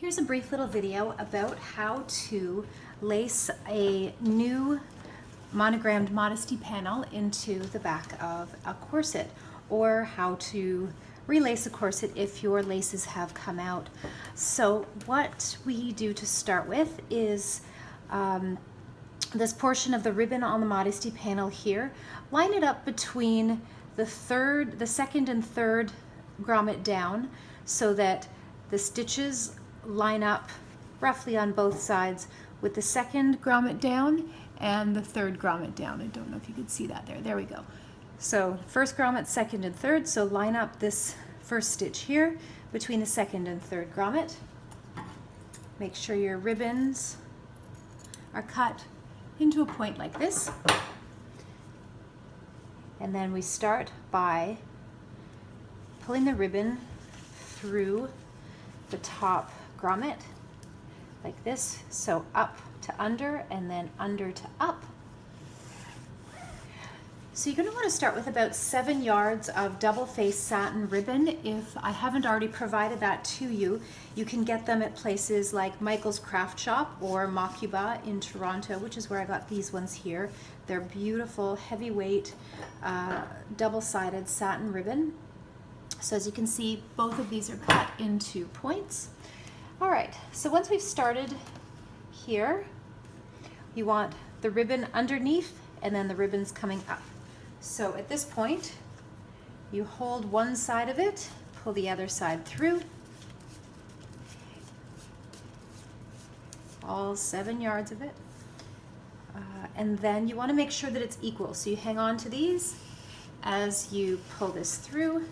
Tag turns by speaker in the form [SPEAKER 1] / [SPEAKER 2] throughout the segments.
[SPEAKER 1] Here's a brief little video about how to lace a new monogrammed modesty panel into the back of a corset, or how to relace a corset if your laces have come out. So what we do to start with is this portion of the ribbon on the modesty panel here, line it up between the second and third grommet down so that the stitches line up roughly on both sides with the second grommet down and the third grommet down. I don't know if you could see that there. There we go. So first grommet, second and third. So line up this first stitch here between the second and third grommet. Make sure your ribbons are cut into a point like this. And then we start by pulling the ribbon through the top grommet like this, so up to under and then under to up. So you're going to want to start with about 7 yards of double-faced satin ribbon. If I haven't already provided that to you, you can get them at places like Michael's Craft Shop or Mokuba in Toronto, which is where I got these ones here. They're beautiful, heavyweight, double-sided satin ribbon. So as you can see, both of these are cut into points. All right, so once we've started here, you want the ribbon underneath and then the ribbons coming up. So at this point, you hold one side of it, pull the other side through, all 7 yards of it. And then you want to make sure that it's equal. So you hang on to these as you pull this through.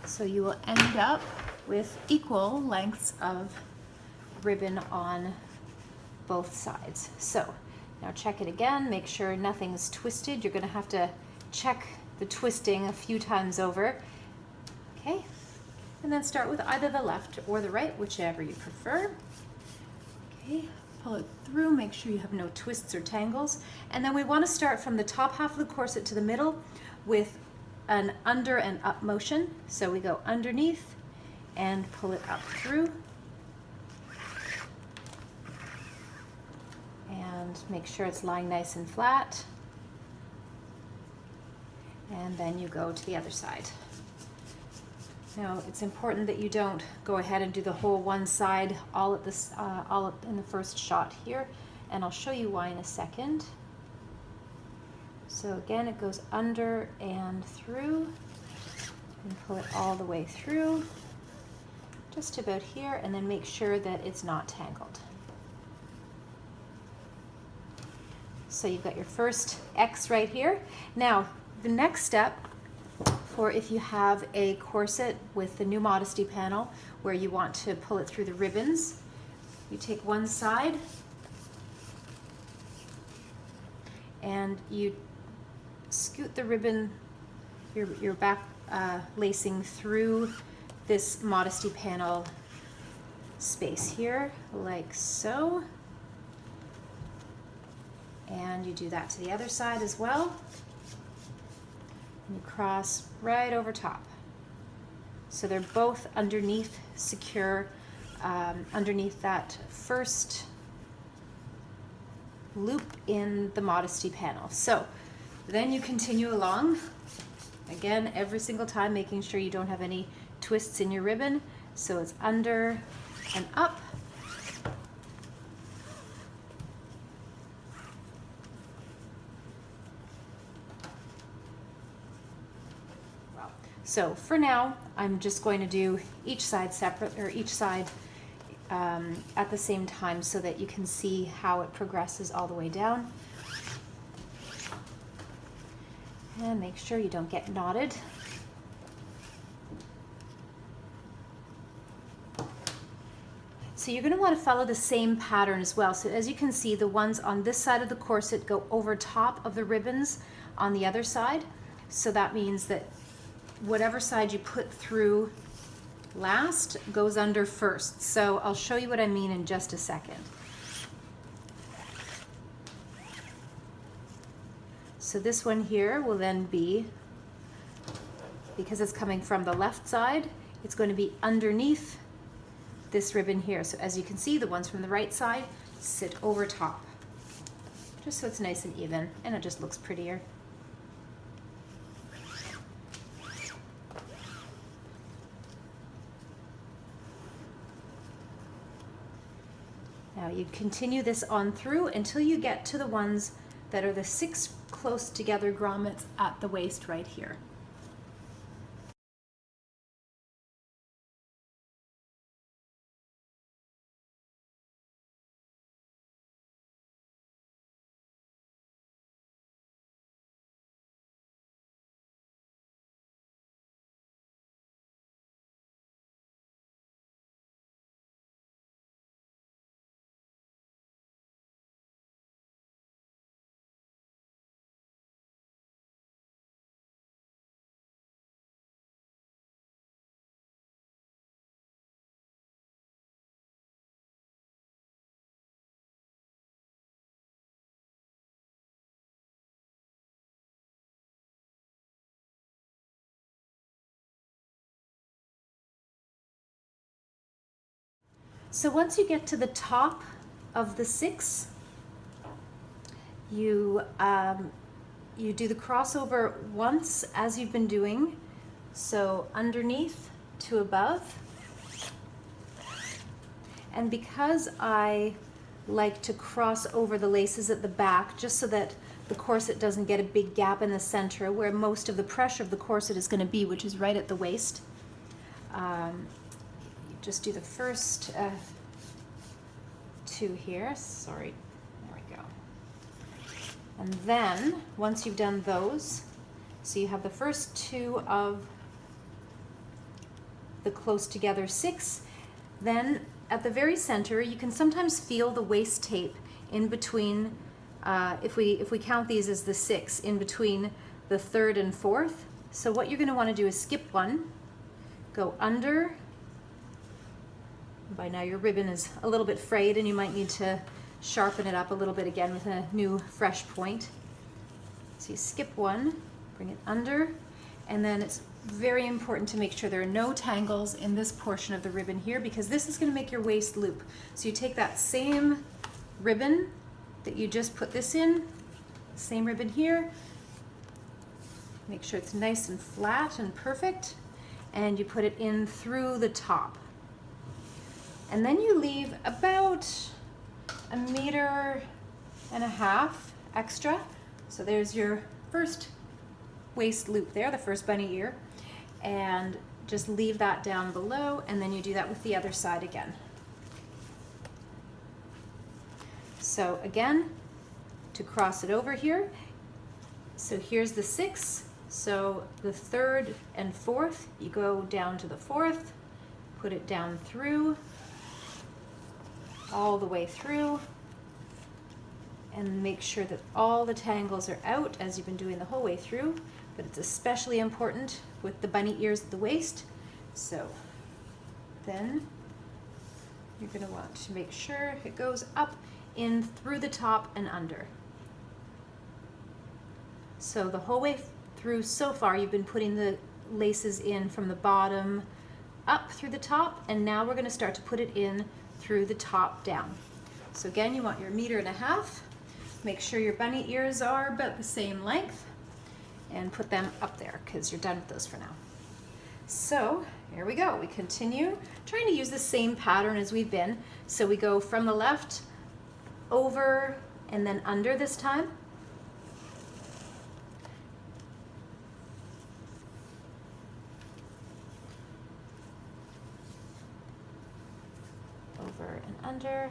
[SPEAKER 1] So you will end up with equal lengths of ribbon on both sides. So now check it again, make sure nothing's twisted. You're going to have to check the twisting a few times over. Okay, and then start with either the left or the right, whichever you prefer. Okay, pull it through, make sure you have no twists or tangles. And then we want to start from the top half of the corset to the middle with an under and up motion. So we go underneath and pull it up through. And make sure it's lying nice and flat. And then you go to the other side. Now it's important that you don't go ahead and do the whole one side all in the first shot here, and I'll show you why in a second. So again, it goes under and through, and pull it all the way through, just about here, and then make sure that it's not tangled. So you've got your first X right here. Now, the next step for if you have a corset with the new modesty panel where you want to pull it through the ribbons, you take one side and you scoot the ribbon, your back lacing through this modesty panel space here, like so. And you do that to the other side as well. And you cross right over top. So they're both underneath, secure, underneath that first loop in the modesty panel. So then you continue along, again, every single time making sure you don't have any twists in your ribbon. So it's under and up. So for now, I'm just going to do each side separate, or each side at the same time, so that you can see how it progresses all the way down. And make sure you don't get knotted. So you're going to want to follow the same pattern as well. So as you can see, the ones on this side of the corset go over top of the ribbons on the other side. So that means that whatever side you put through last goes under first. So I'll show you what I mean in just a second. So this one here will then be, because it's coming from the left side, it's going to be underneath this ribbon here. So as you can see, the ones from the right side sit over top, just so it's nice and even, and it just looks prettier. Now you continue this on through until you get to the ones that are the 6 close together grommets at the waist right here. So once you get to the top of the 6, you do the crossover once, as you've been doing. So underneath to above. And because I like to cross over the laces at the back, just so that the corset doesn't get a big gap in the center where most of the pressure of the corset is going to be, which is right at the waist. Just do the first 2 here. Sorry, there we go. And then once you've done those, so you have the first 2 of the close together 6, then at the very center you can sometimes feel the waist tape in between, if we count these as the 6, in between the 3rd and 4th. So what you're going to want to do is skip one, go under. By now your ribbon is a little bit frayed and you might need to sharpen it up a little bit again with a new fresh point. So you skip one, bring it under, and then it's very important to make sure there are no tangles in this portion of the ribbon here, because this is going to make your waist loop. So you take that same ribbon that you just put this in, same ribbon here, make sure it's nice and flat and perfect, and you put it in through the top. And then you leave about 1.5 meters extra. So there's your first waist loop there, the first bunny ear, and just leave that down below, and then you do that with the other side again. So again, to cross it over here, so here's the 6, so the 3rd and 4th, you go down to the 4th, put it down through, all the way through, and make sure that all the tangles are out as you've been doing the whole way through, but it's especially important with the bunny ears at the waist. So then you're going to want to make sure it goes up, in, through the top, and under. So the whole way through so far you've been putting the laces in from the bottom up through the top, and now we're going to start to put it in through the top down. So again, you want your 1.5 meters. Make sure your bunny ears are about the same length, and put them up there because you're done with those for now. So here we go. We continue trying to use the same pattern as we've been. So we go from the left over and then under this time. Over and under.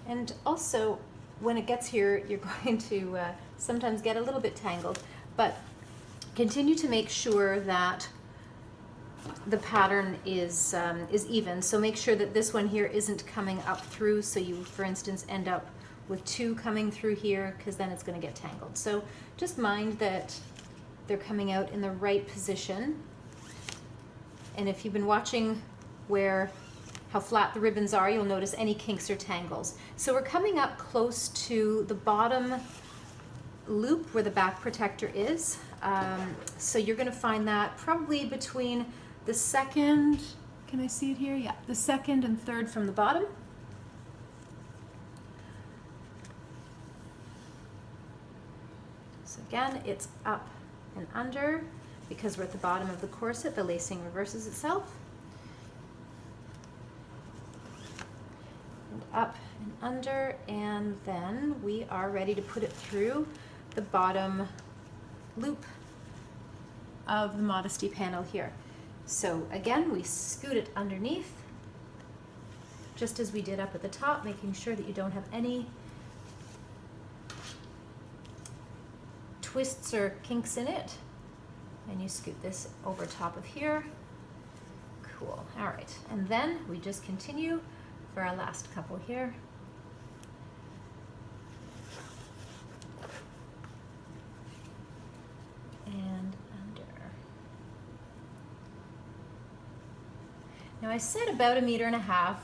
[SPEAKER 1] And also, when it gets here, you're going to sometimes get a little bit tangled, but continue to make sure that the pattern is even. So make sure that this one here isn't coming up through, so you, for instance, end up with two coming through here, because then it's going to get tangled. So just mind that they're coming out in the right position. And if you've been watching how flat the ribbons are, you'll notice any kinks or tangles. So we're coming up close to the bottom loop where the back protector is. So you're going to find that probably between the second, can I see it here? Yeah, the second and third from the bottom. So again, it's up and under. Because we're at the bottom of the corset, the lacing reverses itself. And up and under, and then we are ready to put it through the bottom loop of the modesty panel here. So again, we scoot it underneath, just as we did up at the top, making sure that you don't have any twists or kinks in it. And you scoot this over top of here. Cool. All right. And then we just continue for our last couple here. And under. Now I said about 1.5 meters.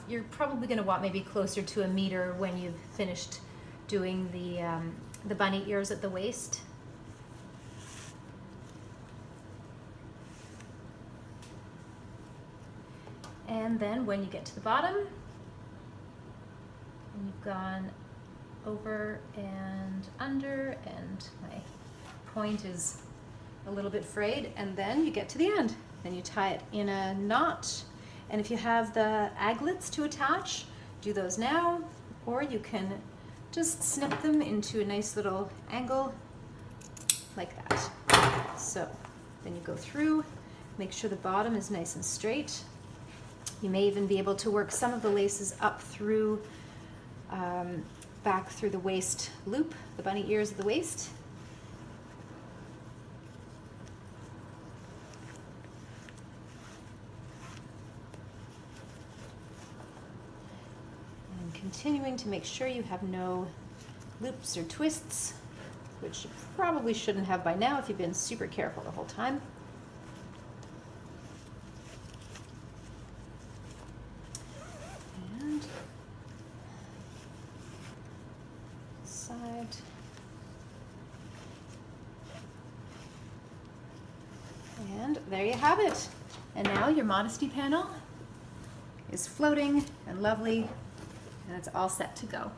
[SPEAKER 1] You're probably going to want maybe closer to 1 meter when you've finished doing the bunny ears at the waist. And then when you get to the bottom, and you've gone over and under, and my point is a little bit frayed, and then you get to the end. Then you tie it in a knot. And if you have the aglets to attach, do those now, or you can just snip them into a nice little angle like that. So then you go through, make sure the bottom is nice and straight. You may even be able to work some of the laces up through, back through the waist loop, the bunny ears of the waist. And continuing to make sure you have no loops or twists, which you probably shouldn't have by now if you've been super careful the whole time. And there you have it. And now your modesty panel is floating and lovely, and it's all set to go.